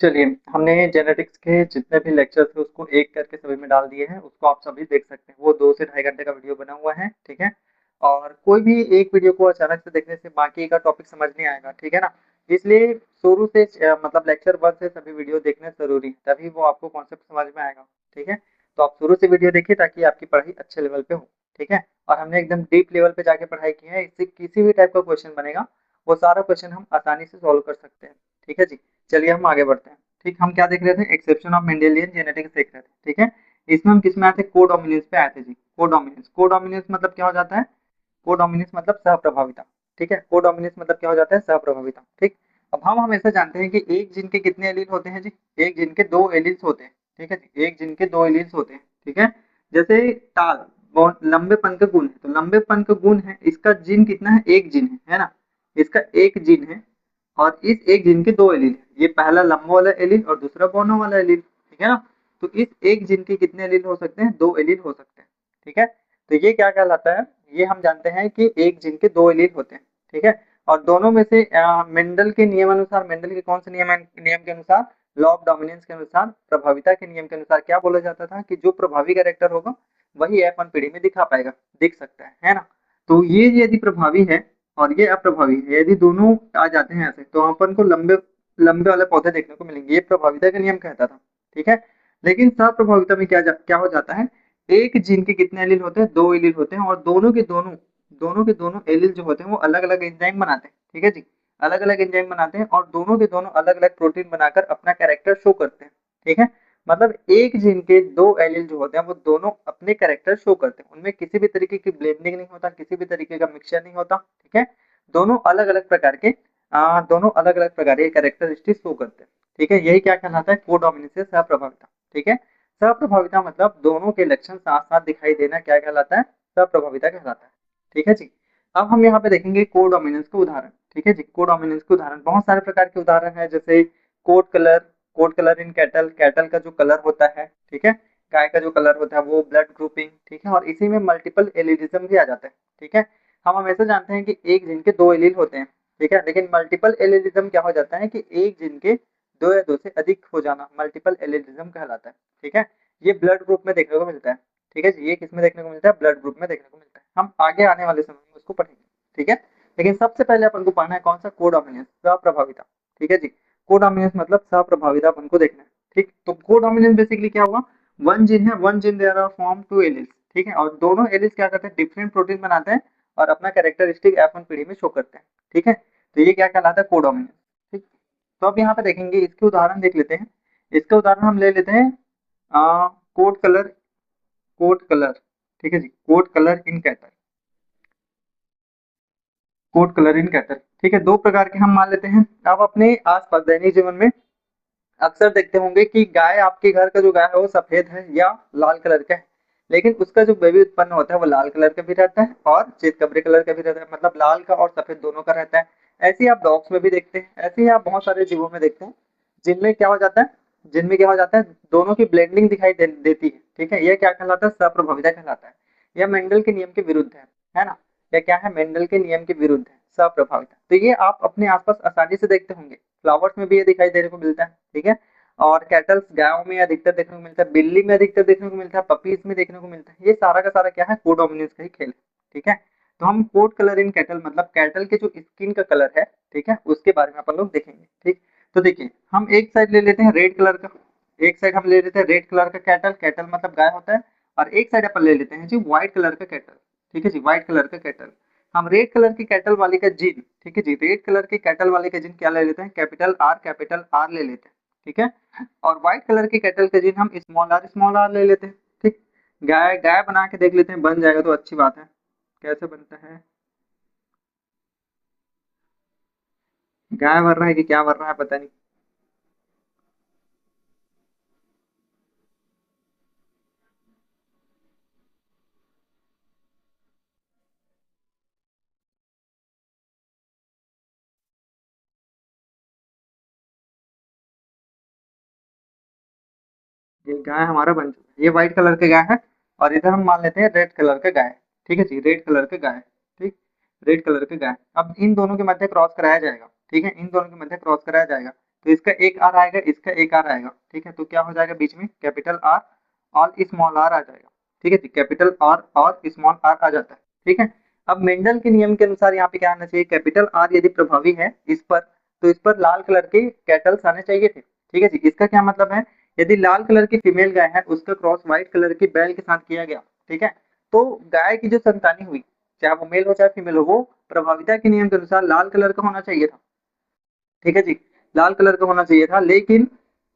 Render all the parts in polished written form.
चलिए, हमने जेनेटिक्स के जितने भी लेक्चर्स थे उसको एक करके सभी में डाल दिए हैं, उसको आप सभी देख सकते हैं। वो 2 से ढाई घंटे का वीडियो बना हुआ है, ठीक है? और कोई भी एक वीडियो को अचानक से देखने से बाकी का टॉपिक समझ नहीं आएगा, ठीक है ना? इसलिए शुरू से मतलब लेक्चर 1 से सभी वीडियो देखना ज़रूरी है, तभी वो आपको कॉन्सेप्ट समझ में आएगा, ठीक है? तो आप शुरू से वीडियो देखिए ताकि आपकी पढ़ाई अच्छे लेवल पे हो, ठीक है? और हमने एकदम डीप लेवल पे जाके पढ़ाई की है, इससे किसी भी टाइप का क्वेश्चन बनेगा, वो सारा क्वेश्चन हम आसानी से सॉल्व कर सकते हैं, ठीक है जी? चलिए हम आगे बढ़ते हैं। ठीक, हम क्या देख रहे थे? एक्सेप्शन ऑफ मेंडेलियन जेनेटिक्स देख रहे थे, ठीक है? इसमें हम किस में आए थे? कोडोमिनेंस पे आए थे जी। कोडोमिनेंस, कोडोमिनेंस मतलब क्या हो जाता है? कोडोमिनेंस मतलब सहप्रभाविता, ठीक है? कोडोमिनेंस मतलब क्या हो जाता है? सहप्रभाविता, ठीक? अब हम हमेशा जानते हैं कि एक जीन के कितने एलील होते हैं जी? एक जीन के 2 एलील्स होते हैं, ठीक है जी? एक जीन के 2 एलील्स होते हैं, ठीक है? जैसे टाल बहुत लंबेपन का गुण है, तो लंबेपन का गुण है, इसका जीन कितना है? एक जीन है ना? इसका एक जीन है और इस एक जीन के 2 एलील है। ये पहला लंबा वाला एलील और दूसरा बोनो वाला एलील, ठीक है ना? तो इस एक जीन के कितने एलील हो सकते हैं? 2 एलील हो सकते हैं, ठीक है? तो ये क्या कहलाता है? ये हम जानते हैं कि एक जीन के 2 एलील होते हैं, ठीक है? और दोनों में से मेंडल के नियम अनुसार, मेंडल के कौन से नियम के अनुसार? लॉ ऑफ डोमिनेंस के अनुसार, प्रभाविता के नियम के अनुसार क्या बोला जाता था कि जो प्रभावी कैरेक्टर होगा वही F1 पीढ़ी में दिखा पाएगा, दिख सकता है ना? तो ये यदि प्रभावी है और ये अप्रभावी है, यदि दोनों आ जाते हैं ऐसे, तो अपन को लंबे लंबे वाले पौधे देखने को मिलेंगे। ये प्रभाविता का नियम कहता था, ठीक है? लेकिन सप्रभाविता में क्या हो जाता है? एक जीन के कितने एलील होते हैं? 2 एलील होते हैं और दोनों के दोनों एलील जो होते हैं वो अलग-अलग एंजाइम बनाते हैं, ठीक है जी? अलग-अलग एंजाइम बनाते हैं और दोनों के दोनों अलग-अलग प्रोटीन बनाकर अपना कैरेक्टर शो करते हैं, ठीक है? मतलब एक जीन के 2 एलील जो होते हैं वो दोनों अपने कैरेक्टर शो करते हैं। उनमें किसी भी तरीके की ब्लेंडिंग नहीं होता, किसी भी तरीके का मिक्सचर नहीं होता, ठीक है? दोनों अलग-अलग प्रकार के दोनों अलग-अलग प्रकार के कैरेक्टरिस्टिक्स शो करते हैं, ठीक है? यही क्या कहलाता है? कोडोमिनेंस से सहप्रभाविता, ठीक है? सहप्रभाविता मतलब दोनों के लक्षण साथ-साथ दिखाई देना क्या कहलाता है? सहप्रभाविता कहलाता है, ठीक है जी? अब हम यहाँ पे देखेंगे कोडोमिनेंस के उदाहरण, ठीक है जी? कोडोमिनेंस के उदाहरण बहुत सारे प्रकार के उदाहरण हैं, जैसे coat colour, coat colour in cattle, cattle का जो कलर होता है, ठीक है? गाय का जो कलर होता है वो ब्लड ग्रुपिंग, ठीक है? और इसी में मल्टीपल एलिलिज्म भी आ जाता है, ठीक है? हम हमेशा जानते हैं कि एक जीन के 2 एलील होते हैं, ठीक है? लेकिन मल्टीपल एलिलिज्म क्या हो जाता है कि एक जीन के 2 या 2 से अधिक हो जाना मल्टीपल एलिलिज्म कहलाता है, ठीक है? ये ब्लड ग्रुप में देखने को मिलता है, ठीक है जी? ये किसमें देखने को मिलता है? ब्लड ग्रुप में देखने को मिलता है। हम आगे आने वाले समय में उसको पढ़ेंगे, ठीक है? लेकिन सबसे पहले अपन को पढ़ना है कौन सा? कोडोमिनेंस, सहप्रभाविता, ठीक है जी? कोडोमिनेंस मतलब सहप्रभाविता अपन को देखना है, ठीक? तो कोडोमिनेंस बेसिकली क्या हुआ? वन जीन है, one gene there are form 2 alleles, ठीक है? और दोनों एलील्स क्या करते हैं? डिफरेंट प्रोटीन बनाते हैं और अपना कैरेक्टरिस्टिक F1 पीढ़ी में शो करते हैं, ठीक है? तो ये क्या कहलाता है? कोडोमिनेंस, ठीक? तो अब यहाँ पे देखेंगे, इसके उदाहरण देख लेते हैं। इसका उदाहरण हम ले लेते हैं कोट कलर, कोट कलर, ठीक है जी? Coat colour in cattle, coat colour in cattle, ठीक है? दो प्रकार के हम मान लेते हैं। आप अपने आसपास दैनिक जीवन में अक्सर देखते होंगे कि गाय, आपके घर का जो गाय है वो सफेद है या लाल कलर का है, लेकिन उसका जो बेबी उत्पन्न होता है वो लाल कलर का भी रहता है और चितकबरे कलर का भी रहता है, मतलब लाल का और सफेद दोनों का रहता है। ऐसे ही आप डॉग्स में भी देखते हैं, ऐसे ही आप बहुत सारे जीवों में देखते हैं जिनमें क्या हो जाता है? जिनमें क्या हो जाता है? दोनों की ब्लेंडिंग दिखाई देती है, ठीक है? यह क्या कहलाता है? सप्रभाविता कहलाता है। यह मेंडल के नियम के विरुद्ध है ना? यह क्या है? मेंडल के नियम के विरुद्ध है, सप्रभाविता। तो ये आप अपने आसपास आसानी से देखते होंगे, फ्लावर्स में भी ये दिखाई देने को मिलता है, ठीक है? और कैटल्स, गायों में अधिकतर देखने को मिलता है, बिल्ली में अधिकतर देखने को मिलता है, पपीज में देखने को मिलता है। ये सारा का सारा क्या है? कोडोमिनेंस का ही खेल है, ठीक है? तो हम कोट कलर इन कैटल मतलब कैटल के जो स्किन का कलर है, ठीक है, उसके बारे में अपन लोग देखेंगे, ठीक? तो देखिए, हम एक साइड ले लेते हैं रेड कलर का, एक साइड हम ले लेते हैं रेड कलर का कैटल, कैटल मतलब गाय होता है, और एक साइड अपन ले लेते हैं जी व्हाइट कलर का कैटल, ठीक है जी? व्हाइट कलर का कैटल। हम रेड कलर की कैटल वाले का जीन, ठीक है जी? रेड कलर के कैटल वाले का जीन क्या ले लेते हैं? कैपिटल आर ले लेते हैं, ठीक है? और व्हाइट कलर की कैटल का जीन हम स्मॉल आर ले लेते हैं, ठीक? गाय गाय बना के देख लेते हैं, बन जाएगा तो अच्छी बात है। कैसे बनता है? गाय बन रहा है कि क्या बन रहा है पता नहीं। ये गाय हमारा बन चुका है, ये व्हाइट कलर का गाय है। और इधर हम मान लेते हैं रेड कलर का गाय, ठीक है जी? रेड कलर का गाय, ठीक? रेड कलर का गाय। अब इन दोनों के मध्य क्रॉस कराया जाएगा, ठीक है? इन दोनों के मध्य क्रॉस कराया जाएगा। तो इसका एक आर आएगा, इसका एक आर आएगा, ठीक है। तो क्या हो जाएगा बीच में कैपिटल आर और स्मॉल आर आ जाएगा, ठीक है जी। कैपिटल आर और स्मॉल आर आ जाता है, ठीक है। अब मेंडल के नियम के अनुसार यहाँ पे क्या आना चाहिए, कैपिटल आर यदि प्रभावी है इस पर, तो इस पर लाल कलर के कैटल्स आने चाहिए थे, ठीक है जी। इसका क्या मतलब है, यदि लाल कलर की फीमेल गाय है उसका क्रॉस व्हाइट कलर की बैल के साथ किया गया, ठीक है, तो गाय की जो संतानी हुई, चाहे वो मेल हो चाहे फीमेल हो, वो प्रभाविता के नियम के अनुसार लाल कलर का होना चाहिए था, ठीक है जी। लाल कलर का होना चाहिए था, लेकिन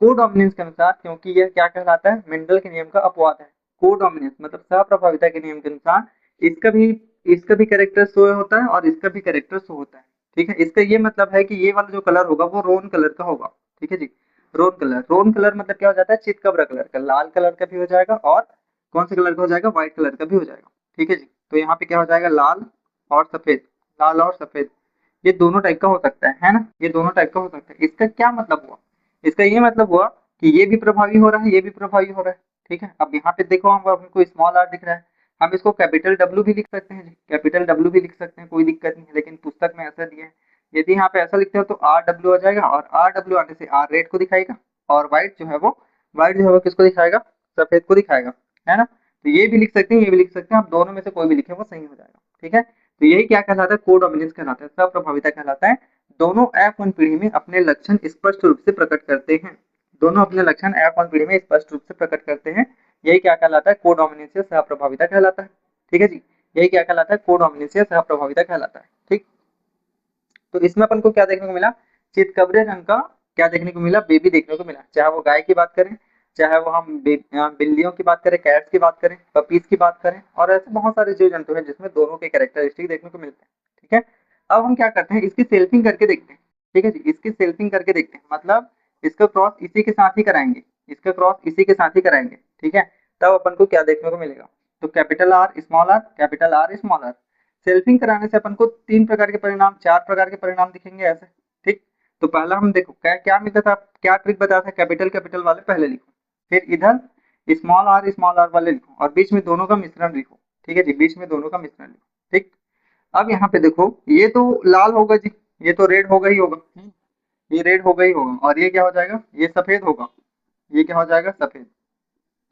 कोडोमिनेंस के अनुसार, क्योंकि यह क्या कहलाता है, मेंडल के नियम का अपवाद है। कोडोमिनेंस मतलब सहप्रभाविता के नियम के अनुसार इसका भी कैरेक्टर शो होता है और इसका भी कैरेक्टर शो होता है, ठीक है। इसका ये मतलब है कि ये वाला जो कलर होगा वो रोन कलर का होगा, ठीक है जी। रोन कलर मतलब क्या हो जाता है, चितकबरा कलर का, लाल कलर का भी हो जाएगा और कौन से कलर का हो जाएगा, व्हाइट कलर का भी हो जाएगा, ठीक है जी। तो यहाँ पे क्या हो जाएगा, लाल और सफेद, लाल और सफेद, ये दोनों टाइप का हो सकता है ना, ये दोनों टाइप का हो सकता है। इसका क्या मतलब हुआ, इसका ये मतलब हुआ कि ये भी प्रभावी हो रहा है, ये भी प्रभावी हो रहा है, ठीक है। अब यहाँ पे देखो हम हमको स्मॉल आर दिख रहा है, हम इसको कैपिटल डब्ल्यू भी लिख सकते हैं जी, कैपिटल डब्ल्यू भी लिख सकते हैं, कोई दिक्कत नहीं है, लेकिन पुस्तक में ऐसा दिया है। यदि यहाँ पे ऐसा लिखते हो तो आर डब्ल्यू आ जाएगा, और आर डब्ल्यू आने से आर रेड को दिखाएगा, और व्हाइट जो है वो किसको दिखाएगा, सफेद को दिखाएगा, है ना। तो ये भी लिख सकते हैं, ये भी लिख सकते हैं, आप दोनों में से कोई भी लिखे वो सही हो जाएगा, ठीक है। तो यही क्या कहलाता है, कोडोमिनेंस कहलाता है, सप्रभाविता कहलाता है। दोनों F1 पीढ़ी में अपने लक्षण स्पष्ट रूप से प्रकट करते हैं, दोनों अपने लक्षण F1 पीढ़ी में स्पष्ट रूप से प्रकट करते हैं। यही क्या कहलाता है, कोडोमिनेंस या सहप्रभाविता कहलाता है, ठीक है जी। यही क्या कहलाता है, कोडोमिनेंस या सहप्रभाविता कहलाता है, ठीक। तो इसमें अपन को क्या देखने को मिला, चितकबरे रंग का क्या देखने को मिला, बेबी देखने को मिला, चाहे वो गाय की बात करें, चाहे वो हम बिल्लियों की बात करें, कैट्स की बात करें, पपीज की बात करें, और ऐसे बहुत सारे जीव जंतु हैं जिसमें दोनों के कैरेक्टरिस्टिक देखने को मिलते हैं, ठीक है। अब हम क्या करते हैं, इसकी सेल्फिंग करके देखते हैं, ठीक है जी। इसकी सेल्फिंग करके देखते हैं, मतलब इसका क्रॉस इसी के साथ ही कराएंगे, इसका क्रॉस इसी के साथ ही कराएंगे, ठीक है। तब अपन को क्या देखने को मिलेगा, तो capital R small R, capital R small R. Selfing कराने से अपन को 3 प्रकार के परिणाम, 4 प्रकार के परिणाम दिखेंगे ऐसे, ठीक। तो पहला हम देखो क्या क्या मिलता था, क्या ट्रिक बताया था, कैपिटल कैपिटल वाले पहले लिखो, फिर इधर स्मॉल आर वाले लिखो, और बीच में दोनों का मिश्रण लिखो, ठीक है जी, बीच में दोनों का मिश्रण लिखो, ठीक। अब यहाँ पे देखो, ये तो लाल होगा जी, ये तो रेड होगा ही होगा, ये रेड होगा ही होगा, और ये क्या हो जाएगा, ये सफेद होगा, ये क्या हो जाएगा, सफेद,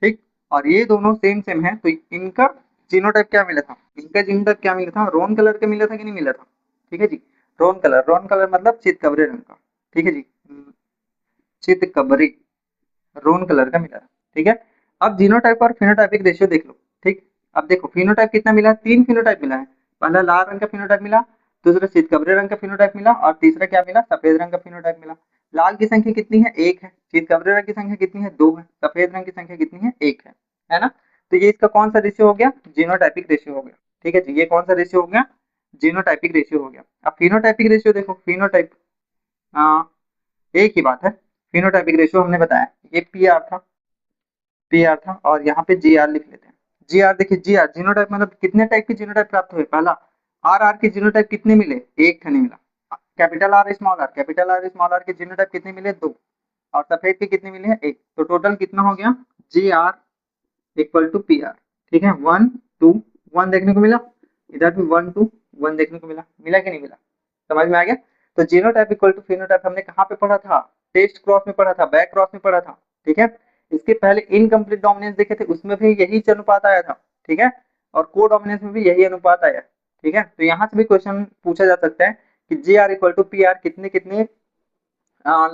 ठीक। और ये दोनों सेम सेम है, तो इनका जीनोटाइप क्या मिला था, इनका जीनोटाइप क्या मिला था, रोन कलर का मिला था कि नहीं मिला था, ठीक है जी। रोन कलर मतलब चितकबरे रंग का, ठीक है जी, चितकबरी, रोन कलर का मिला था, ठीक है। अब जीनोटाइप और फिनोटाइपिक रेशियो देख लो, ठीक। अब देखो फिनोटाइप कितना मिला, 3 फिनोटाइप मिला है, पहला लाल रंग का फिनोटाइप मिला, दूसरा चितकबरे रंग का फिनोटाइप मिला, और तीसरा क्या मिला, सफेद रंग का फिनोटाइप मिला। लाल की संख्या कितनी है, 1 है, चितकबरे रंग की संख्या कितनी है, 2 है, सफेद रंग की संख्या कितनी है, 1 है ना। तो ये इसका कौन सा रेशियो हो गया, जीनोटाइपिक रेशियो हो गया, ठीक है जी। ये कौन सा रेशियो हो गया, जीनोटाइपिक रेशियो हो गया। अब फिनोटाइपिक रेशियो देखो, फिनोटाइप एक ही बात है, फिनोटाइपिक रेशियो हमने बताया, ये पी आर था, और यहाँ पे जी आर लिख लेते हैं। जी आर देखिए, जी आर जीनोटाइप मतलब कितने टाइप के जीनोटाइप प्राप्त हुए, पहला आर आर के जीनोटाइप कितने मिले, एक नहीं मिला। कैपिटल आर स्मॉल आर के जीनोटाइप कितने मिले, 2, और सफेद के कितने मिले हैं, 1। तो टोटल कितना हो गया, G R equal to P R, ठीक है। 1 2 1 देखने को मिला, इधर भी 1 2 1 देखने को मिला, मिला कि नहीं मिला, समझ में आ गया। तो जीनोटाइप इक्वल टू फिनोटाइप हमने कहाँ पे पढ़ा था, टेस्ट क्रॉस में पढ़ा था, बैक क्रॉस में पढ़ा था, ठीक है। इसके पहले इनकम्प्लीट डोमिनेंस देखे थे, उसमें भी यही अनुपात आया था, ठीक है। और को डोमिनेंस में भी यही अनुपात आया, ठीक है। तो यहाँ से भी क्वेश्चन पूछा जा सकता है कि G R equal to P R कितने कितने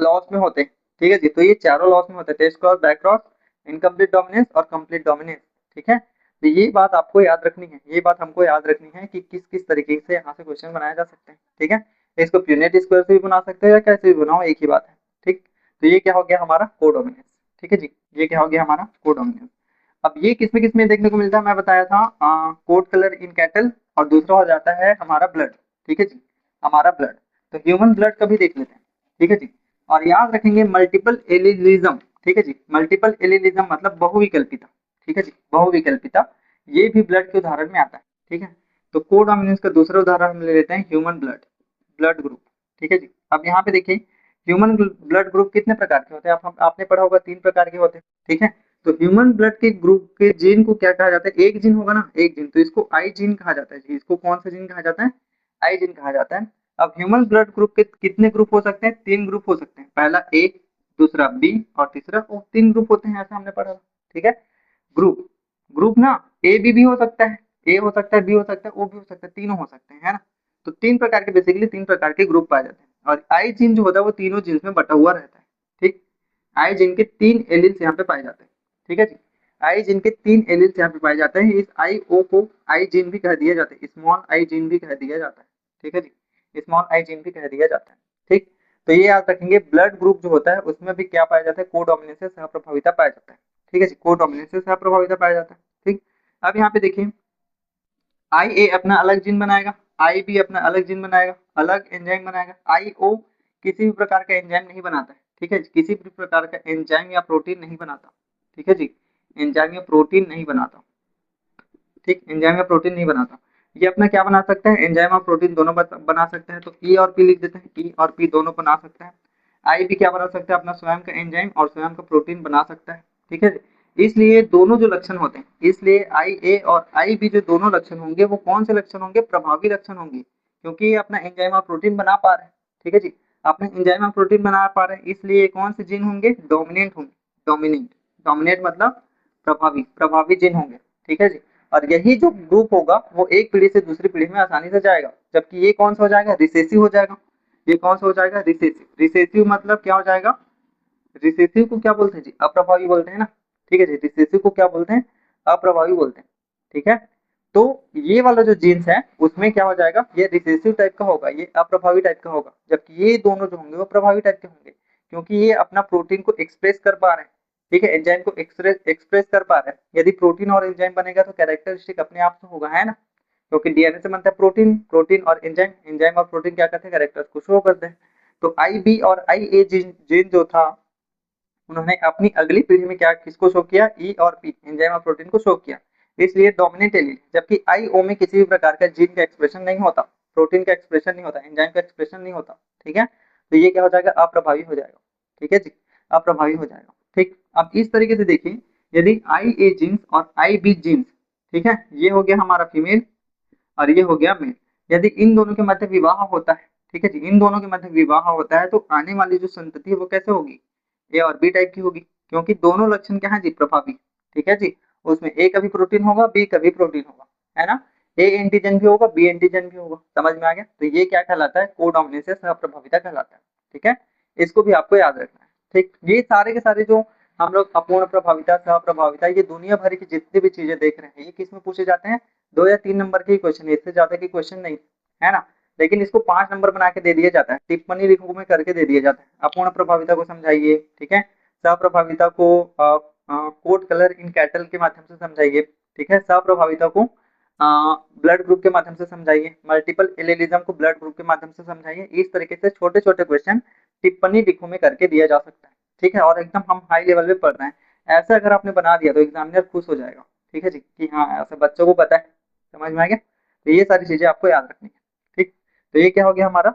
लॉस में होते हैं, ठीक है जी। तो ये चारों लॉस में होते हैं, test cross, back cross, incomplete dominance और कंप्लीट डोमिनेंस, ठीक है। तो ये बात आपको याद रखनी है, ये बात हमको याद रखनी है कि किस किस तरीके से यहाँ से क्वेश्चन बनाए जा सकते हैं, ठीक है। इसको प्यूनेट स्क्वायर से भी बना सकते हैं या कैसे भी बनाओ, एक ही बात है, ठीक। तो ये क्या हो गया हमारा कोडोमिनेंस, ठीक है जी, ये क्या हो गया हमारा कोडोमिनेंस। अब ये किसमें देखने को मिलता है, मैं बताया था कोड कलर इन कैटल, और दूसरा हो जाता है हमारा ब्लड, ठीक है जी, हमारा ब्लड। तो ह्यूमन ब्लड का भी देख लेते हैं, ठीक है जी। और याद रखेंगे मल्टीपल एलिलिज्म, ठीक है जी, मल्टीपल एलिलिज्म मतलब बहुविकल्पिता, ठीक है जी, बहुविकल्पिता, ये भी ब्लड के उदाहरण में आता है, ठीक है। तो कोडोमिनेंस का दूसरा उदाहरण हम ले लेते हैं ह्यूमन ब्लड, ब्लड ग्रुप, ठीक है जी। अब यहाँ पे देखिए ह्यूमन ब्लड ग्रुप कितने प्रकार के होते हैं, आपने पढ़ा होगा 3 प्रकार के होते हैं, ठीक है। तो ह्यूमन ब्लड के ग्रुप के जीन को क्या कहा जाता है, एक जीन होगा ना, एक जीन, तो इसको आई जीन कहा जाता है जी। इसको कौन सा जीन कहा जाता है, आई जीन कहा जाता है। अब ह्यूमन ब्लड ग्रुप के कितने ग्रुप हो सकते हैं? 3 ग्रुप हो सकते हैं, पहला ए, दूसरा बी और तीसरा ओ। 3 ग्रुप होते हैं, ऐसा हमने पढ़ा था। ठीक है, ग्रुप ग्रुप ना ए बी भी हो सकता है, ए हो सकता है, बी हो सकता है, ओ भी हो सकता है, तीनों हो सकते हैं, है ना। तो 3 प्रकार के, बेसिकली 3 प्रकार के ग्रुप पाए जाते हैं, और आई जीन जो होता है वो तीनों जीन्स में बटा हुआ रहता है। ठीक, आई जीन के 3 एलील्स यहाँ पे पाए जाते हैं। ठीक है जी, आई जीन के 3 एलील्स यहाँ पे पाए जाते हैं। इस आई ओ को आई जीन भी कह दिया जाता है, स्मॉल आई जीन भी कह दिया जाता है। ठीक है जी, स्मॉल आई जीन भी कह दिया जाता है। ठीक, तो ये याद रखेंगे, ब्लड ग्रुप जो होता है उसमें भी क्या पाया जाता है? कोडोमिनेंस से सहप्रभाविता पाया जाता है। ठीक है जी, कोडोमिनेंस से सहप्रभाविता पाया जाता है। ठीक, अब यहाँ पे देखिए, आई ए अपना अलग जीन बनाएगा, आई बी अपना अलग जीन बनाएगा, अलग एंजाइम बनाएगा। आई ओ किसी भी प्रकार का एंजाइम नहीं बनाता है। ठीक है, किसी भी प्रकार का एंजाइम या प्रोटीन नहीं बनाता। ठीक है जी, एंजाइम या प्रोटीन नहीं बनाता। ठीक, एंजाइम या प्रोटीन नहीं बनाता। ये अपना क्या बना सकता है? एंजाइम और प्रोटीन दोनों बना सकते हैं। तो ई और पी लिख देते हैं, ई और पी दोनों बना सकता है। आई भी क्या बना सकता है? अपना स्वयं का एंजाइम और स्वयं का प्रोटीन बना सकता है। ठीक है, इसलिए दोनों जो लक्षण होते हैं, इसलिए आई ए और आई बी जो दोनों लक्षण होंगे वो कौन से लक्षण होंगे? प्रभावी लक्षण होंगे, क्योंकि ये अपना एंजाइम और प्रोटीन बना पा रहे हैं। ठीक है जी, अपने एंजाइम और प्रोटीन बना पा रहे हैं, इसलिए कौन से जीन होंगे? डोमिनेंट होंगे। डोमिनेंट, डोमिनेंट मतलब प्रभावी, प्रभावी जीन होंगे। ठीक है जी, और यही जो ग्रुप होगा वो एक पीढ़ी से दूसरी पीढ़ी में आसानी से जाएगा। जबकि ये कौन सा हो जाएगा? रिसेसिव हो जाएगा। ये कौन सा हो जाएगा? रिसेसिव। रिसेसिव मतलब क्या हो जाएगा? रिसेसिव को क्या बोलते हैं जी? अप्रभावी बोलते हैं ना। ठीक है जी, रिसेसिव को क्या बोलते हैं? अप्रभावी बोलते हैं। ठीक है, तो ये वाला जो जीन्स है उसमें क्या हो जाएगा? ये रिसेसिव टाइप का होगा, ये अप्रभावी टाइप का होगा। जबकि ये दोनों जो होंगे वो प्रभावी टाइप के होंगे, क्योंकि ये अपना प्रोटीन को एक्सप्रेस कर पा रहे हैं। ठीक है, एंजाइम को एक्सप्रेस कर पा रहे हैं। यदि प्रोटीन और एंजाइम बनेगा तो कैरेक्टरिस्टिक अपने आप से होगा, है ना, क्योंकि डीएनए से बनता है प्रोटीन, प्रोटीन और एंजाइम, एंजाइम और प्रोटीन क्या करते हैं? कैरेक्टर्स को शो करते हैं। तो आई बी और आई ए जीन जो था, उन्होंने अपनी अगली पीढ़ी में क्या किसको शो किया? ई और पी, एंजाइम और प्रोटीन को शो किया, इसलिए डोमिनेंट एलील। जबकि आई ओ में किसी भी प्रकार का जीन का एक्सप्रेशन नहीं होता, प्रोटीन का एक्सप्रेशन नहीं होता, एंजाइम का एक्सप्रेशन नहीं होता। ठीक है, तो ये क्या हो जाएगा? अप्रभावी हो जाएगा। ठीक है जी, अप्रभावी हो जाएगा। ठीक, अब इस तरीके से देखिए, यदि आई ए जीन्स और आई बी जीन्स, ठीक है, ये हो गया हमारा फीमेल और ये हो गया मेल, यदि इन दोनों के मध्य विवाह होता है, ठीक है जी, इन दोनों के मध्य विवाह होता है, तो आने वाली जो संतति है वो कैसे होगी? ए और बी टाइप की होगी, क्योंकि दोनों लक्षण क्या है जी? प्रभावी। ठीक है जी, उसमें ए का भी प्रोटीन होगा, बी का भी प्रोटीन होगा, है ना। ए एंटीजन भी होगा, बी एंटीजन भी होगा। समझ में आ गया? तो ये क्या कहलाता है? कोडोमिनेंस या सहप्रभाविता कहलाता है। ठीक है, इसको भी आपको याद रखना है। ठीक, ये सारे के सारे जो हम लोग अपूर्ण प्रभाविता, सहप्रभाविता, ये दुनिया भर की जितनी भी चीजें देख रहे हैं, ये किस में पूछे जाते हैं? 2 या 3 नंबर के क्वेश्चन, इससे ज्यादा के क्वेश्चन नहीं, है ना। लेकिन इसको 5 नंबर बना के दे दिया जाता है, टिप्पणी लिखो में करके दे दिया जाता है। अपूर्ण प्रभाविता को समझाइए, ठीक है, सहप्रभाविता को कोड कलर इन कैटल के माध्यम से समझाइए। ठीक है, सहप्रभाविता को ब्लड ग्रुप के माध्यम से समझाइए, मल्टीपल एलेलिज्म को ब्लड ग्रुप के माध्यम से समझाइए। इस तरीके से छोटे छोटे क्वेश्चन टिप्पणी लिखो में करके दिया जा सकता है। ठीक है, और एकदम हम हाई लेवल पे पढ़ रहे हैं, ऐसा अगर आपने बना दिया तो एग्जामिनर खुश हो जाएगा। ठीक है जी, कि हाँ ऐसे बच्चों को पता है। समझ में आ गया? तो ये सारी चीजें आपको याद रखनी है। ठीक, तो ये क्या हो गया हमारा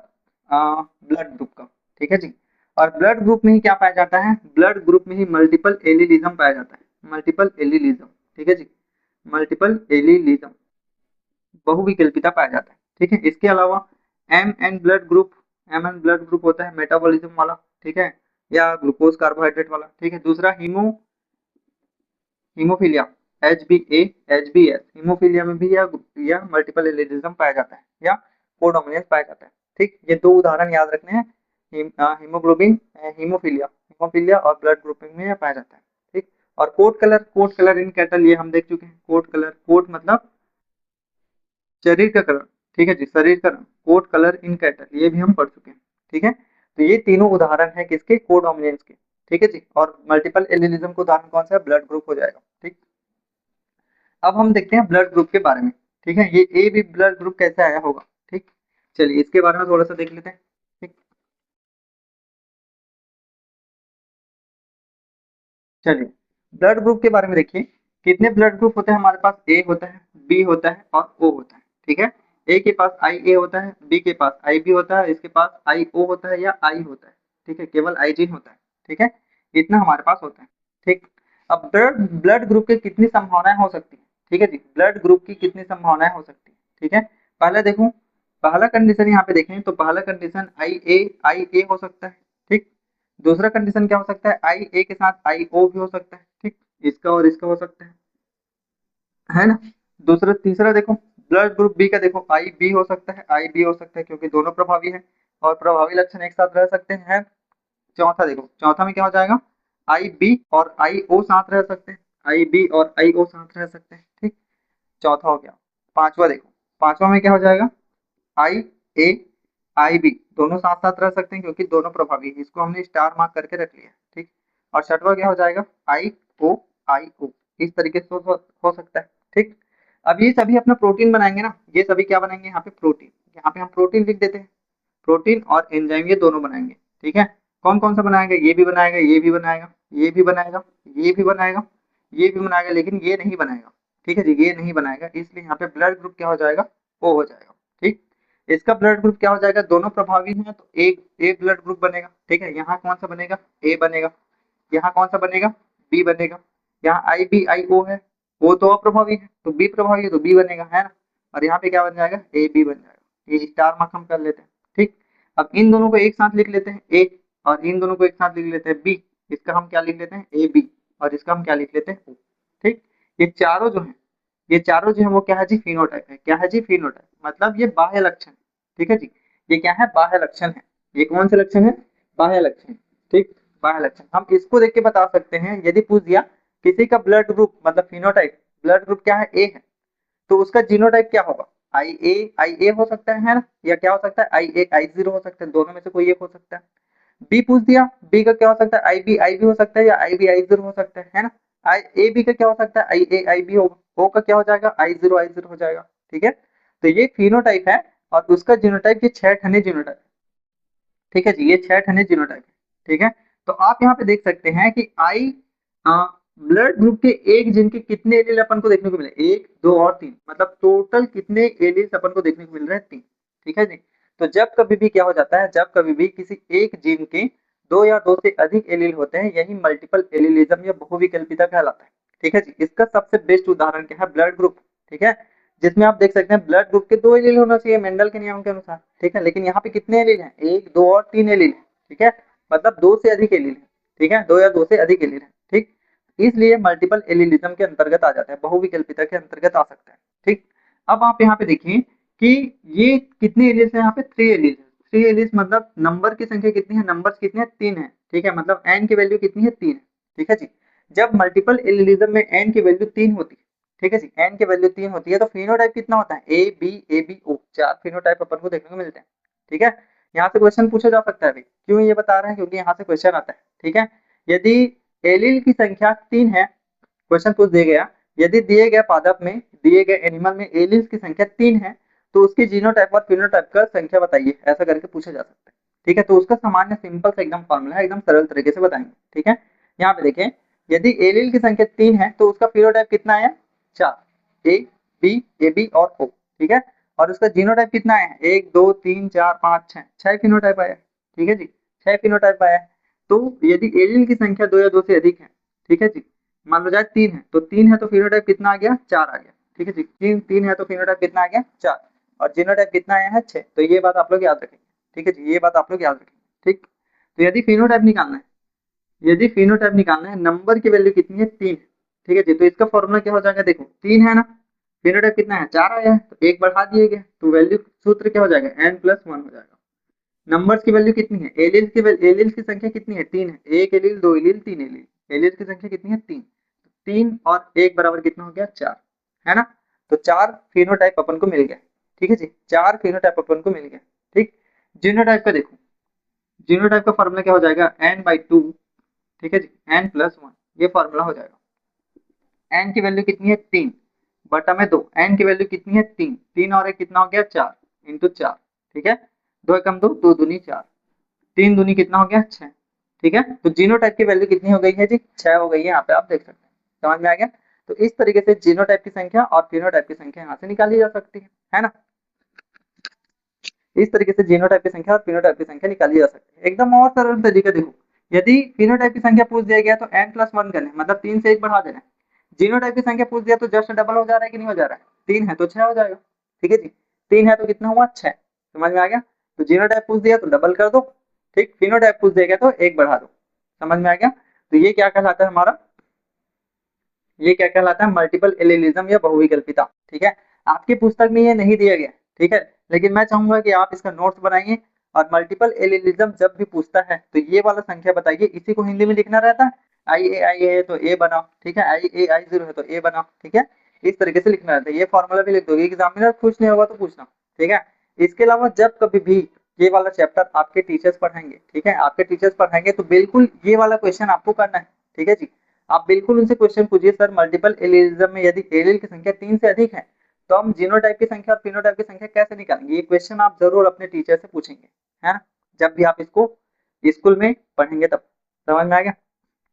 ब्लड ग्रुप का। ठीक है जी, और ब्लड ग्रुप में ही क्या पाया जाता है? ब्लड ग्रुप में ही मल्टीपल एलिलिज्म पाया जाता है, मल्टीपल एलिलिज्म। ठीक है जी, मल्टीपल एलिलिज्म, बहुविकल्पिता पाया जाता है। ठीक है, इसके अलावा M N blood group, M N blood group होता है मेटाबॉलिज्म वाला। ठीक है, या ग्लूकोज कार्बोहाइड्रेट वाला। ठीक है, दूसरा हीमोफीलिया, एच बी ए, एच बी एस, हीमोफीलिया में भी या मल्टीपल एलिलिज्म पाया जाता है या कोडोमिनेंस पाया जाता है। ठीक, ये 2 उदाहरण याद रखने हैं, हीमोग्लोबिन, हीमोफीलिया, हीमोफीलिया और ब्लड ग्रुपिंग में पाया जाता है। ठीक, और कोड कलर इन कैटल, ये हम देख चुके हैं। कोड कलर, कोड मतलब शरीर का कलर। ठीक है जी, शरीर का रंग, कोड कलर इन कैटल, ये भी हम पढ़ चुके हैं। ठीक है, तो ये तीनों उदाहरण है किसके? कोडोमिनेंस के। ठीक है जी, और मल्टीपल एलिलिज्म का उदाहरण कौन सा है? ब्लड ग्रुप हो जाएगा। ठीक, अब हम देखते हैं ब्लड ग्रुप के बारे में। ठीक है, ये ए बी ब्लड ग्रुप कैसे आया होगा? ठीक, चलिए इसके बारे में थोड़ा सा देख लेते हैं। ठीक, चलिए ब्लड ग्रुप के बारे में देखिए, कितने ब्लड ग्रुप होते हैं हमारे पास? ए होता है, बी होता है और ओ होता है। ठीक है, ए के पास आई ए होता है, बी के पास आई बी होता है, इसके पास आई ओ होता है या आई होता है। ठीक है, केवल आई जीन होता है। ठीक है, इतना हमारे पास होता है। ठीक, अब ब्लड ब्लड ग्रुप की कितनी संभावनाएं हो सकती है? ठीक है जी, ब्लड ग्रुप की कितनी संभावनाएं हो सकती है? ठीक है, पहले देखो, पहला कंडीशन यहाँ पे देखें तो पहला कंडीशन आई ए हो सकता है, ठीक। दूसरा कंडीशन क्या हो सकता है, आई ए के साथ आई ओ भी हो सकता है, ठीक। इसका और इसका हो सकता है ना। दूसरा तीसरा देखो ब्लड ग्रुप बी का, देखो आई बी हो सकता है, आई बी हो सकता है क्योंकि दोनों प्रभावी है और प्रभावी लक्षण एक साथ रह सकते हैं। चौथा देखो, चौथा में क्या हो जाएगा, आई बी और आई ओ साथ रह सकते हैं, आई बी और आई ओ साथ रह सकते हैं, ठीक। चौथा हो गया। पांचवा देखो, पांचवा में क्या हो जाएगा, आई ए आई बी दोनों साथ साथ रह सकते हैं क्योंकि दोनों प्रभावी है, इसको हमने स्टार मार्क करके रख लिया, ठीक। और छठवा क्या हो जाएगा, आई ओ इस तरीके से हो सकता है, ठीक। अब ये सभी अपना प्रोटीन बनाएंगे ना, ये सभी क्या बनाएंगे यहाँ पे, प्रोटीन। यहाँ पे हम प्रोटीन लिख देते हैं, प्रोटीन और एंजाइम ये दोनों बनाएंगे, ठीक है। कौन कौन सा बनाएगा, ये भी बनाएगा, ये भी बनाएगा, ये भी बनाएगा, ये भी बनाएगा, ये भी बनाएगा, लेकिन ये नहीं बनाएगा, ठीक है जी, ये नहीं बनाएगा, इसलिए यहाँ पे ब्लड ग्रुप क्या हो जाएगा, ओ हो जाएगा, ठीक। इसका ब्लड ग्रुप क्या हो जाएगा, दोनों प्रभावी हैं तो एक ए ब्लड ग्रुप बनेगा, ठीक है। यहाँ कौन सा बनेगा, ए बनेगा। यहाँ कौन सा बनेगा, बी बनेगा। यहाँ आई बी आई ओ है, वो तो अप्रभावी है तो बी प्रभावी है तो बी बनेगा, है ना। और यहाँ पे क्या बन जाएगा, ए बी बन जाएगा, ये स्टार मार्क हम कर लेते हैं, ठीक। अब इन दोनों को एक साथ लिख लेते हैं ए, और इन दोनों को एक साथ लिख लेते हैं बी। इसका हम क्या लिख लेते हैं, ए बी, और इसका हम क्या लिख लेते हैं, ओ, ठीक। ये चारों जो है, ये चारों जो है वो क्या है जी, फिनोटाइप है। क्या है जी, फिनोटाइप, मतलब ये बाह्य लक्षण है, ठीक है जी। ये क्या है, बाह्य लक्षण है। ये कौन से लक्षण है, बाह्य लक्षण, ठीक। बाह्य लक्षण हम इसको देख के बता सकते हैं, यदि पूछ दिया किसी का ब्लड ग्रुप मतलब फिनोटाइप, ब्लड ग्रुप क्या है, ए है, तो उसका जीनोटाइप क्या होगा, आई ए हो सकता है ना, या क्या हो सकता है, आई ए आई जीरो हो सकता है, दोनों में से कोई एक हो सकता है। बी पूछ दिया, बी का क्या हो सकता है, आई बी हो सकता है, या आई बी आई जीरो हो सकता है ना। आई ए बी का क्या हो सकता है, आई ए आई बी हो का क्या हो जाएगा, आई जीरो हो जाएगा, ठीक है। तो ये फिनोटाइप है और उसका जीनोटाइप ये 6 ठने जीनोटाइप, ठीक है जी, ये 6 ठने जीनोटाइप है, ठीक है। तो आप यहाँ पे देख सकते हैं कि आई ब्लड ग्रुप के एक जिन के कितने एलील अपन को देखने को मिले, 1 2 और 3, मतलब टोटल कितने एलील्स अपन को देखने को मिल रहे हैं, 3, ठीक है जी। तो जब कभी भी क्या हो जाता है, जब कभी भी किसी एक जीन के 2 या 2 से अधिक एलील होते हैं, यही मल्टीपल एलीलिज्म या बहुविकल्पिता कहलाता है, ठीक है जी। इसका सबसे बेस्ट उदाहरण क्या है, ब्लड ग्रुप, ठीक है। जिसमें आप देख सकते हैं ब्लड ग्रुप के 2 एलील होना चाहिए मेंडल के नियम के अनुसार, ठीक है। लेकिन यहाँ पे कितने एलील हैं, 1 2 और 3 एलील है, ठीक है। मतलब 2 से अधिक एलील है, ठीक है, 2 या 2 से अधिक एलील है, ठीक। इसलिए मल्टीपल एलिलिज्म के अंतर्गत आ जाता है, बहुविकल्पिता के अंतर्गत आ सकता है, ठीक। अब आप यहाँ पे देखिए कि ये कितने एलिल्स है, यहाँ पे 3 एलिल्स है। 3 एलिल्स मतलब नंबर की संख्या कितनी है, नंबर्स कितने हैं, 3 है, ठीक है। मतलब एन की वैल्यू कितनी है, 3 है, ठीक है जी। जब मल्टीपल एलिलिज्म में एन की वैल्यू 3 होती है, ठीक है जी, एन की वैल्यू 3 होती है, तो फिनोटाइप कितना होता है, ए बी ओ, 4 फिनोटाइप अपन को देखने को मिलते हैं, ठीक है। यहाँ से क्वेश्चन पूछा जा सकता है अभी, क्यों ये बता रहे हैं, क्योंकि यहाँ से क्वेश्चन आता है, ठीक है। यदि एलील की संख्या 3 है, क्वेश्चन पूछ दिया गया, यदि दिए गए पादप में, दिए गए एनिमल में एलील्स की संख्या 3 है, तो उसकी जीनोटाइप और फिनोटाइप का संख्या बताइए, ऐसा करके पूछा जा सकता है, ठीक है। तो उसका सामान्य सिंपल से एकदम फॉर्मूला है, एकदम सरल तरीके से बताएंगे, ठीक है। यहाँ पे देखें, यदि एलील की संख्या 3 है तो उसका फिनोटाइप कितना है, 4, ए बी और ओ, ठीक है। और उसका जीनोटाइप कितना है, 1 2 3 4 5 6, 6 फिनोटाइप आया, ठीक है जी, 6 फिनोटाइप आया। तो यदि एलील की संख्या 2 या 2 से अधिक है, ठीक है जी, मान लो जाए 3 है, तो 3 है तो फिनोटाइप कितना आ गया, 4 आ गया, ठीक है जी। 3 है तो फिनोटाइप कितना आ गया, 4, और जीनोटाइप कितना आया है, 6। तो ये बात आप लोग याद रखेंगे, ठीक है जी, ये बात आप लोग याद रखेंगे, ठीक। तो यदि फिनोटाइप निकालना है, यदि फिनोटाइप निकालना है, नंबर की वैल्यू कितनी है, 3, ठीक है जी। तो इसका फॉर्मूला क्या हो जाएगा, देखो 3 है ना, फिनोटाइप कितना है, 4 आया है, तो एक बढ़ा दिए गए, तो वैल्यू सूत्र क्या हो जाएगा, n+1 हो जाएगा। नंबर्स की वैल्यू कितनी है, एलिल्स की संख्या कितनी है, 3 है, एक एलिल, 2 एलिल, 3 एलिल, एलिल्स की संख्या कितनी है, 3, 3 और 1 बराबर कितना हो गया, 4, है ना। तो 4 फिनोटाइप अपन को मिल गया, ठीक है जी, 4 फिनोटाइप अपन को मिल गया, ठीक। जीनोटाइप का देखो, जीनोटाइप का फॉर्मूला क्या हो जाएगा, n/2, ठीक है जी, n+1, ये फॉर्मूला हो जाएगा। n की वैल्यू कितनी है, 3 बटा में 2, n की वैल्यू कितनी है, 3, 3 और 1 कितना हो गया, 4 इंटू 4, ठीक है। 2 एकम 2, 2 दूनी 4, 3 दूनी कितना हो गया, 6, ठीक है। तो जीनोटाइप की वैल्यू कितनी हो गई है जी, 6 हो गई है, यहाँ पे आप देख सकते हैं, समझ में आ गया। तो इस तरीके से जीनोटाइप की संख्या और फिनोटाइप की संख्या यहाँ से निकाली जा सकती है ना। इस तरीके से जीनोटाइप की संख्या और फिनोटाइप की संख्या निकाली जा सकती है, एकदम और सरल तरीका देखो। यदि फिनोटाइप की संख्या पूछ दिया गया तो n+1 करें, मतलब 3 से 1 बढ़ा देना। जीनोटाइप की संख्या पूछ दिया तो जस्ट डबल हो जा रहा है कि नहीं हो जा रहा है, 3 है तो 6 हो जाएगा, ठीक है जी। 3 है तो कितना हुआ, 6, समझ में आ गया। तो जीनोटाइप पूछ दिया तो डबल कर दो, ठीक। फिनोटाइप पूछ देगा तो एक बढ़ा दो, समझ में आ गया। तो ये क्या कहलाता है हमारा, ये क्या कहलाता है, मल्टीपल एलिलिज्म या बहुविकल्पिता, ठीक है। आपकी पुस्तक में ये नहीं दिया गया, ठीक है, लेकिन मैं चाहूंगा कि आप इसका नोट्स बनाइए और मल्टीपल एलिलिज्म जब भी पूछता है तो ये वाला संख्या बताइए, इसी को हिंदी में लिखना रहता है। आई है तो ए बनाओ, ठीक है, आई जीरो है तो ए बनाओ, ठीक है, इस तरीके से लिखना रहता है। ये फॉर्मूला भी लिख दोगे, एग्जामिनर कुछ नहीं होगा तो पूछना, ठीक है। इसके अलावा जब कभी भी ये वाला चैप्टर आपके टीचर्स पढ़ाएंगे, ठीक है, आपके टीचर्स पढ़ाएंगे तो बिल्कुल ये वाला क्वेश्चन आपको करना है, ठीक है जी। आप बिल्कुल उनसे क्वेश्चन पूछिए, सर मल्टीपल एलिलिज्म में यदि एलील की संख्या 3 से अधिक है तो हम जीनोटाइप की संख्या और फिनोटाइप की संख्या कैसे निकालेंगे, ये क्वेश्चन आप जरूर अपने टीचर से पूछेंगे, है ना, जब भी आप इसको स्कूल में पढ़ेंगे तब। समझ में आ गया,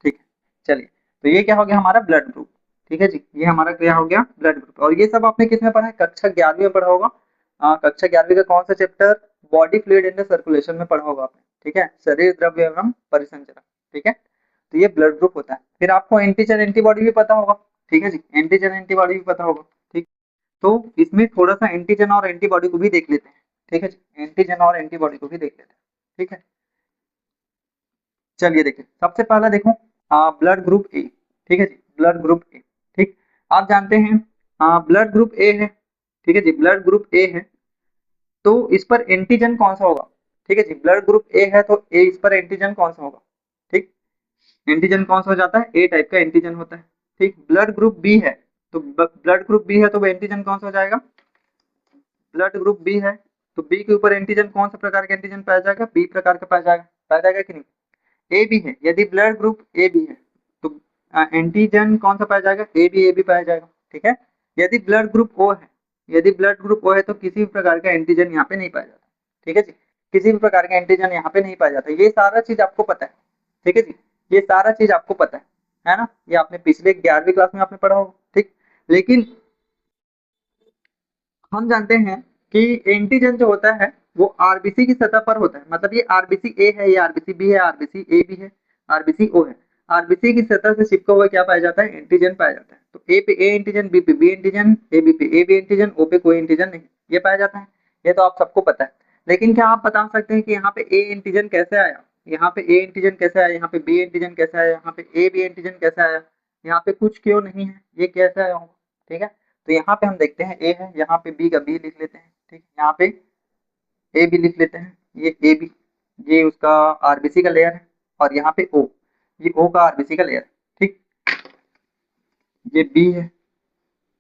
ठीक है। चलिए, तो ये क्या हो गया हमारा ब्लड ग्रुप, ठीक है जी, ये हमारा क्या हो गया ब्लड ग्रुप। और ये सब आपने किस में पढ़ा है, कक्षा 11वीं में पढ़ा होगा। कक्षा 11वीं का कौन सा chapter, body fluid and circulation में पढ़ा होगा आपने, ठीक है, शरीर द्रव्य एवं परिसंचरण, ठीक है। तो ये ब्लड ग्रुप होता है। फिर आपको एंटीजन एंटीबॉडी भी पता होगा, ठीक है जी, एंटीजन एंटीबॉडी भी पता होगा, ठीक। तो इसमें थोड़ा सा एंटीजन और एंटीबॉडी को भी देख लेते हैं, ठीक है जी, एंटीजन और एंटीबॉडी को भी देख लेते हैं, ठीक है। चलिए देखिए, सबसे पहला देखो ब्लड ग्रुप ए, ठीक है जी, ब्लड ग्रुप ए, ठीक। आप जानते हैं ब्लड ग्रुप ए है, ठीक है जी, ब्लड ग्रुप ए है, तो इस पर एंटीजन कौन सा होगा, ठीक है जी, ब्लड ग्रुप ए है तो ए इस पर एंटीजन कौन सा होगा, ठीक। एंटीजन कौन सा हो जाता है, ए टाइप का एंटीजन होता है, ठीक। ब्लड ग्रुप बी है, तो ब्लड ग्रुप बी है तो वो एंटीजन कौन सा हो जाएगा, ब्लड ग्रुप बी है तो बी के ऊपर एंटीजन कौन सा प्रकार का एंटीजन पाया जाएगा, बी प्रकार का पाया जाएगा कि नहीं। ए बी है, यदि ब्लड ग्रुप ए बी है तो एंटीजन कौन सा पाया जाएगा, ए बी पाया जाएगा, ठीक है। यदि ब्लड ग्रुप ओ है, यदि ब्लड ग्रुप ओ है तो किसी भी प्रकार का एंटीजन यहाँ पे नहीं पाया जाता, ठीक है जी, किसी भी प्रकार का एंटीजन यहाँ पे नहीं पाया जाता। ये सारा चीज आपको पता है, ठीक है जी, ये सारा चीज आपको पता है ना, ये आपने पिछले 11वीं क्लास में आपने पढ़ा होगा, ठीक। लेकिन हम जानते हैं कि एंटीजन जो होता है वो आरबीसी की सतह पर होता है, मतलब ये आरबीसी ए है, ये आरबीसी बी है, आरबीसी ए बी है, आरबीसी ओ है। आरबीसी की सतह से चिपका हुआ क्या पाया जाता है, एंटीजन पाया जाता है। तो ए पे ए एंटीजन, बी पे बी एंटीजन, ए बी पे ए बी एंटीजन, ओ पे कोई एंटीजन नहीं, ये पाया जाता है। ये तो आप सबको पता है। लेकिन क्या आप बता सकते हैं कि यहाँ पे ए एंटीजन कैसे आया, यहाँ पे ए एंटीजन कैसे आया, यहाँ पे बी एंटीजन कैसे आया, यहाँ पे ए बी एंटीजन कैसे आया, यहाँ पे कुछ क्यों नहीं है, ये कैसे आया होगा, ठीक है। तो यहाँ पे हम देखते हैं ए है, यहाँ पे बी का बी लिख लेते हैं, ठीक, यहाँ पे ए बी लिख लेते हैं, ये ए बी, ये उसका आरबीसी का लेयर है, और यहाँ पे ओ, ये ओ का आरबीसी का लेयर है, ठीक। ये बी है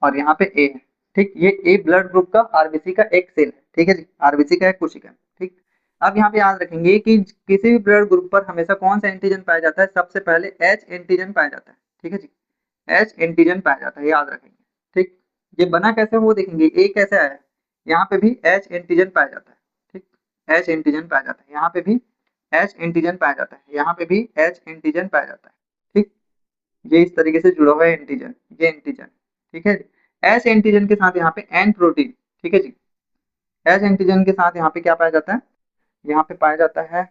और यहाँ पे ए है, ठीक। ये ए ब्लड ग्रुप का आरबीसी का एक सेल है, ठीक है जी, आरबीसी का एक कोशिका है, ठीक। अब यहाँ पे याद रखेंगे कि किसी भी ब्लड ग्रुप पर हमेशा कौन सा एंटीजन पाया जाता है, सबसे पहले एच एंटीजन पाया जाता है, ठीक है जी, एच एंटीजन पाया जाता है, याद रखेंगे, ठीक। ये बना कैसे वो देखेंगे, ए कैसे आया है, यहाँ पे भी एच एंटीजन पाया जाता है, ठीक, एच एंटीजन पाया जाता है, यहाँ पे भी एच एंटीजन पाया जाता है, यहाँ पे भी एच एंटीजन पाया जाता है, ठीक। ये इस तरीके से जुड़ा हुआ है एंटीजन, ये एंटीजन, ठीक है। एच एंटीजन के साथ यहाँ पे एन प्रोटीन, ठीक है जी, एच एंटीजन के साथ यहाँ पे क्या पाया जाता है, यहाँ पे पाया जाता है,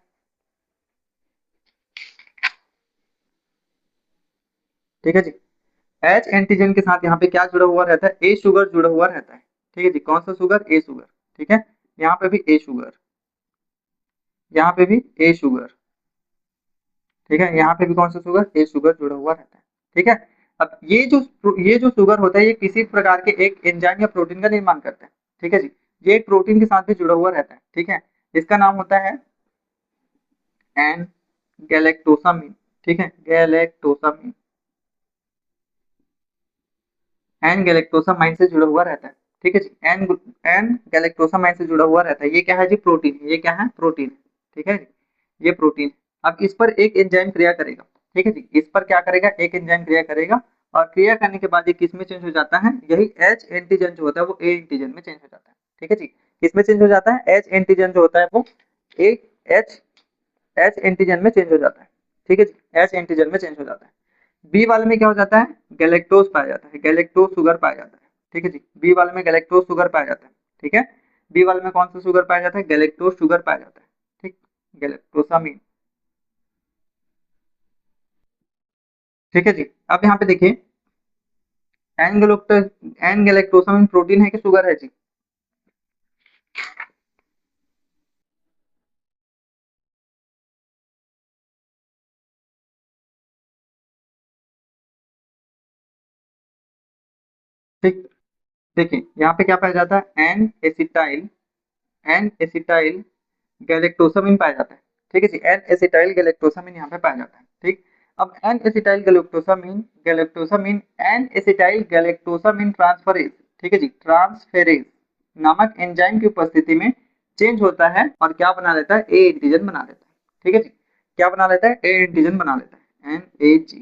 ठीक है जी, एच एंटीजन के साथ यहाँ पे क्या जुड़ा हुआ रहता है, ए शुगर जुड़ा हुआ रहता है, ठीक है जी, कौन सा शुगर, ए शुगर, ठीक है। यहाँ पे भी ए शुगर, यहाँ पे भी ए शुगर, ठीक है, यहाँ पे भी कौन सा शुगर, ए शुगर जुड़ा हुआ रहता है, ठीक है। अब ये जो शुगर होता है ये किसी प्रकार के एक एंजाइम या प्रोटीन का निर्माण करता है, ठीक है जी, ये एक प्रोटीन के साथ भी जुड़ा हुआ रहता है, ठीक है। इसका नाम होता है एन गैलेक्टोसामिन, ठीक है, गैलेक्टोसामिन, एन गैलेक्टोसामाइन से जुड़ा हुआ रहता है, ठीक है जी, एन गैलेक्टोसामाइन से जुड़ा हुआ रहता है। ये क्या है जी, प्रोटीन है, ये क्या है, प्रोटीन है, ठीक है जी, ये प्रोटीन। अब इस पर एक एंजाइम क्रिया करेगा, ठीक है जी, इस पर क्या करेगा, एक एंजाइम क्रिया करेगा, और क्रिया करने के बाद ये किस में चेंज हो जाता है, यही एच एंटीजन जो होता है वो ए एंटीजन में चेंज हो जाता है, ठीक है जी। किस में चेंज हो जाता है, एच एंटीजन जो होता है वो एक एच एच एंटीजन में चेंज हो जाता है, ठीक है जी, एच एंटीजन में चेंज हो जाता है। बी वाले में क्या हो जाता है, गैलेक्टोज पाया जाता है, गैलेक्टोज शुगर पाया जाता है, ठीक है जी, बी वाले में गैलेक्टोज शुगर पाया जाता है, ठीक है। बी वाले में कौन सा शुगर पाया जाता है, गैलेक्टोज शुगर पाया जाता है, ठीक, गैलेक्टोसामीन, ठीक है जी। अब यहाँ पे देखिए एन गैलेक्टोसामीन प्रोटीन है कि शुगर है जी, देखिए यहाँ पे क्या पाया जाता है, एन एसिटाइल गैलेक्टोसामिन पाया जाता है। ठीक है जी, एन एसिटाइल गैलेक्टोसामिन यहाँ पे पाया जाता है। ठीक, अब N acetyl galactosamine galactosamine N acetyl galactosamine transferase, ठीक है जी, ट्रांसफेरेज नामक एंजाइम की उपस्थिति में चेंज होता है और क्या बना लेता है, ए एंटीजन बना लेता है। ठीक है जी, क्या बना लेता है, ए एंटीजन बना लेता है, एन ए जी।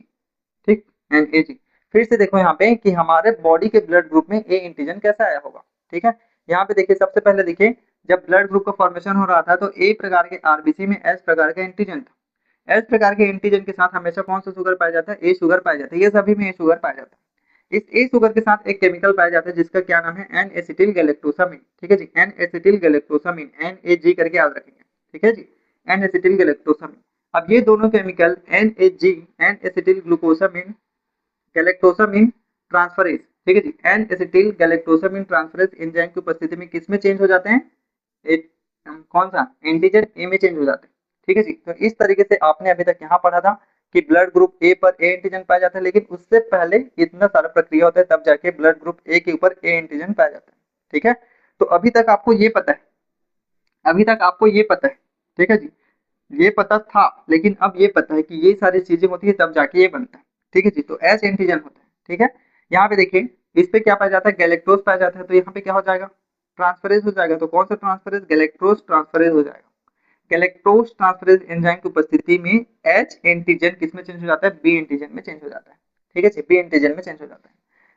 ठीक, एन ए जी। फिर से देखो यहाँ पे कि हमारे बॉडी के ब्लड ग्रुप में ए एंटीजन कैसा आया होगा। ठीक है, यहाँ पे देखिए सबसे पहले देखिए जब ब्लड ग्रुप का फॉर्मेशन हो रहा था तो ए प्रकार के आरबीसी में एस प्रकार का एंटीजन था। एस प्रकार के एंटीजन के साथ हमेशा कौन सा शुगर पाया जाता है, ए शुगर पाया जाता है। ये सभी में ए शुगर पाया जाता है। इस ए शुगर के साथ एक केमिकल पाया जाता है जिसका क्या नाम है, एन एसिटिल गैलेक्टोसामिन। ठीक है जी, एन एसिटिल गैलेक्टोसामिन, एन ए जी करके याद रखेंगे। ठीक है जी, एन एसिटिल गैलेक्टोसामिन। अब ये दोनों chemical N A G, N acetyl glucosamine galactosamine transferase, ठीक है जी, N acetyl galactosamine transferase enzyme की उपस्थिति में किस में चेंज हो जाते हैं, एक कौन सा एंटीजन ए में चेंज हो जाते हैं। ठीक है जी, तो इस तरीके से आपने अभी तक यहाँ पढ़ा था कि ब्लड ग्रुप ए पर ए एंटीजन पाया जाता है, लेकिन उससे पहले इतना सारा प्रक्रिया होता है तब जाके ब्लड ग्रुप ए के ऊपर ए एंटीजन पाया जाता है। ठीक है, तो अभी तक आपको ये पता है, अभी तक आपको ये पता है। ठीक है जी, ये पता था लेकिन अब ये पता है कि ये सारी चीजें होती है तब जाके ये बनता है। ठीक है जी, तो एस एंटीजन होता है। ठीक है, यहाँ पे देखिए इस पे क्या पाया जाता है, गैलेक्टोज पाया जाता है, तो यहाँ पे क्या हो जाएगा, ट्रांसफरेज हो जाएगा। तो कौन सा ट्रांसफरेज, गैलेक्टोज ट्रांसफरेज हो जाएगा। गैलेक्टोज ट्रांसफरेज एंजाइम की उपस्थिति में एच एंटीजन किस में चेंज हो जाता है, बी एंटीजन में चेंज हो जाता है। ठीक है जी, बी एंटीजन में चेंज हो जाता है।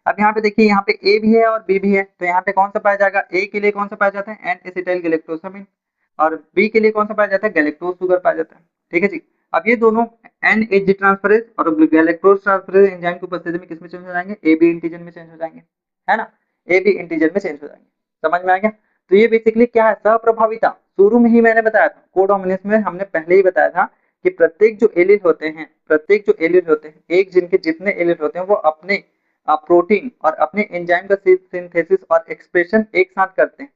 अब यहाँ पे देखिए यहाँ पे ए भी है और बी भी है, तो यहाँ पे कौन सा पाया जाएगा, ए के लिए कौन सा पाया जाता है, एन एसिटाइल गैलेक्टोसामिन, और बी के लिए कौन सा पाया जाता है, गैलेक्टोज शुगर पाया जाता है। ठीक है जी, अब ये दोनों एन एच जी ट्रांसफरेज और गैलेक्टोज ट्रांसफरेज एंजाइम की उपस्थिति में किसमें चेंज हो जाएंगे, ए बी एंटीजन में चेंज हो जाएंगे, है ना, ए बी एंटीजन में चेंज हो जाएंगे। समझ में आ गया। तो ये बेसिकली क्या है, सहप्रभाविता। शुरू में ही मैंने बताया था, कोडोमिनेंस में हमने पहले ही बताया था कि प्रत्येक जो एलील होते हैं, प्रत्येक जो एलील होते हैं, एक जिन के जितने एलील होते हैं वो अपने प्रोटीन और अपने एंजाइम का सिंथेसिस और एक्सप्रेशन एक साथ करते हैं,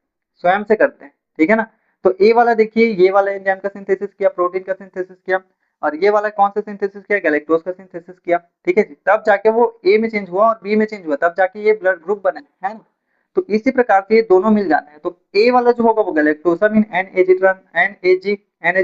स्वयं से करते हैं। ठीक है ना, तो ए वाला देखिए ये वाला एंजाइम का सिंथेसिस किया, प्रोटीन का सिंथेसिस किया, और ये वाला कौन सा सिंथेसिस किया, गैलेक्टोज का सिंथेसिस किया। ठीक है जी, तब जाके वो ए में चेंज हुआ और बी में चेंज हुआ, तब जाके ये ब्लड ग्रुप बना है ना। तो इसी प्रकार से ये दोनों मिल जाना है। तो ए वाला जो होगा वो गैलेक्टोसामिन एन ए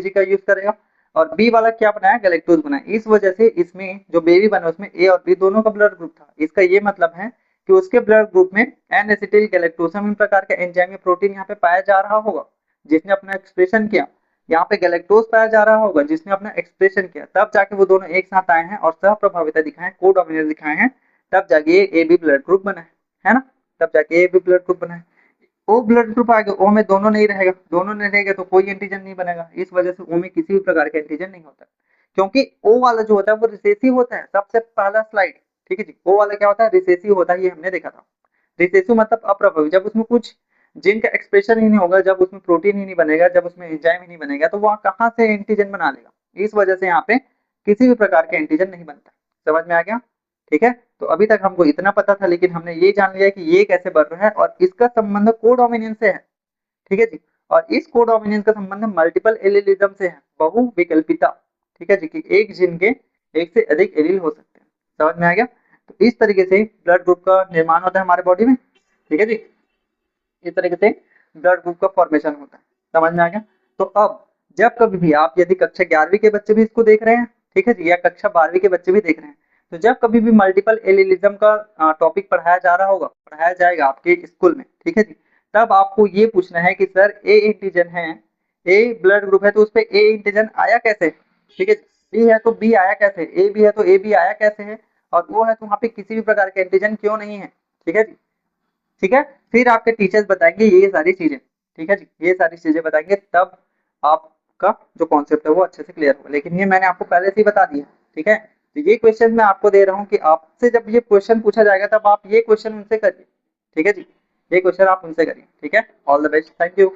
जी का यूज करेगा, और बी वाला क्या बनाया, गैलेक्टोज बनाया। इस वजह से इसमें जो बेबी बना उसमें ए और बी दोनों का ब्लड ग्रुप था। इसका ये मतलब है कि उसके ब्लड ग्रुप में एन एसिटिल गैलेक्टोसामिन प्रकार का एंजाइम या प्रोटीन यहाँ पे पाया जा रहा होगा जिसने अपना एक्सप्रेशन किया, यहाँ पे गैलेक्टोज पाया जा रहा होगा जिसने अपना एक्सप्रेशन किया, तब जाके वो दोनों एक साथ आए हैं और सह प्रभाविता दिखाए, कोडोमिनेंस दिखाए हैं, तब जाके ये ए बी ब्लड ग्रुप बना है ना, तब जाके ए बी ब्लड ग्रुप बना है। ओ ब्लड ग्रुप आ गया, ओ में दोनों नहीं रहेगा, दोनों नहीं रहेगा तो कोई एंटीजन नहीं बनेगा। इस वजह से ओ में किसी भी प्रकार का एंटीजन नहीं होता, क्योंकि ओ वाला जो होता है वो रिसेसिव होता है। सबसे पहला स्लाइड, ठीक है जी, ओ वाला क्या होता है, रिसेसिव होता है, ये हमने देखा था। रिसेसिव मतलब अप्रभावी, जब उसमें कुछ जीन का एक्सप्रेशन ही नहीं होगा, जब उसमें प्रोटीन ही नहीं बनेगा, जब उसमें एंजाइम ही नहीं बनेगा, तो वहां कहाँ से एंटीजन बना लेगा। इस वजह से यहाँ पे किसी भी प्रकार का एंटीजन नहीं बनता। समझ में आ गया। ठीक है, तो अभी तक हमको इतना पता था, लेकिन हमने ये जान लिया कि ये कैसे बन रहा है और इसका संबंध कोडोमिनेंस से है। ठीक है जी, और इस कोडोमिनेंस का संबंध मल्टीपल एलिलिज्म से है, बहुविकल्पिता। ठीक है जी, कि एक जीन के एक से अधिक एलील हो सकते हैं। समझ में आ गया। तो इस तरीके से ब्लड ग्रुप का निर्माण होता है हमारे बॉडी में। ठीक है जी, इस तरीके से ब्लड ग्रुप का फॉर्मेशन होता है। समझ में आ गया। तो अब जब कभी भी आप यदि कक्षा 11वीं के बच्चे भी इसको देख रहे हैं, ठीक है जी, या कक्षा 12वीं के बच्चे भी देख रहे हैं, तो जब कभी भी मल्टीपल एलिलिज्म का टॉपिक पढ़ाया जा रहा होगा, पढ़ाया जाएगा आपके स्कूल में, ठीक है जी, तब आपको ये पूछना है कि सर ए एंटीजन है, ए ब्लड ग्रुप है, तो उस पर ए एंटीजन आया कैसे। ठीक है, बी है तो बी आया कैसे, ए बी है तो ए बी आया कैसे है, और वो है तो वहाँ पे किसी भी प्रकार के एंटीजन क्यों नहीं है। ठीक है जी, ठीक है, फिर आपके टीचर्स बताएंगे ये सारी चीजें। ठीक है जी, ये सारी चीजें बताएंगे, तब आपका जो कॉन्सेप्ट है वो अच्छे से क्लियर होगा। लेकिन ये मैंने आपको पहले से ही बता दिया। ठीक है, तो ये क्वेश्चन मैं आपको दे रहा हूँ कि आपसे जब ये क्वेश्चन पूछा जाएगा तब आप ये क्वेश्चन उनसे करिए। ठीक है जी, ये क्वेश्चन आप उनसे करिए। ठीक है, all the best, thank you.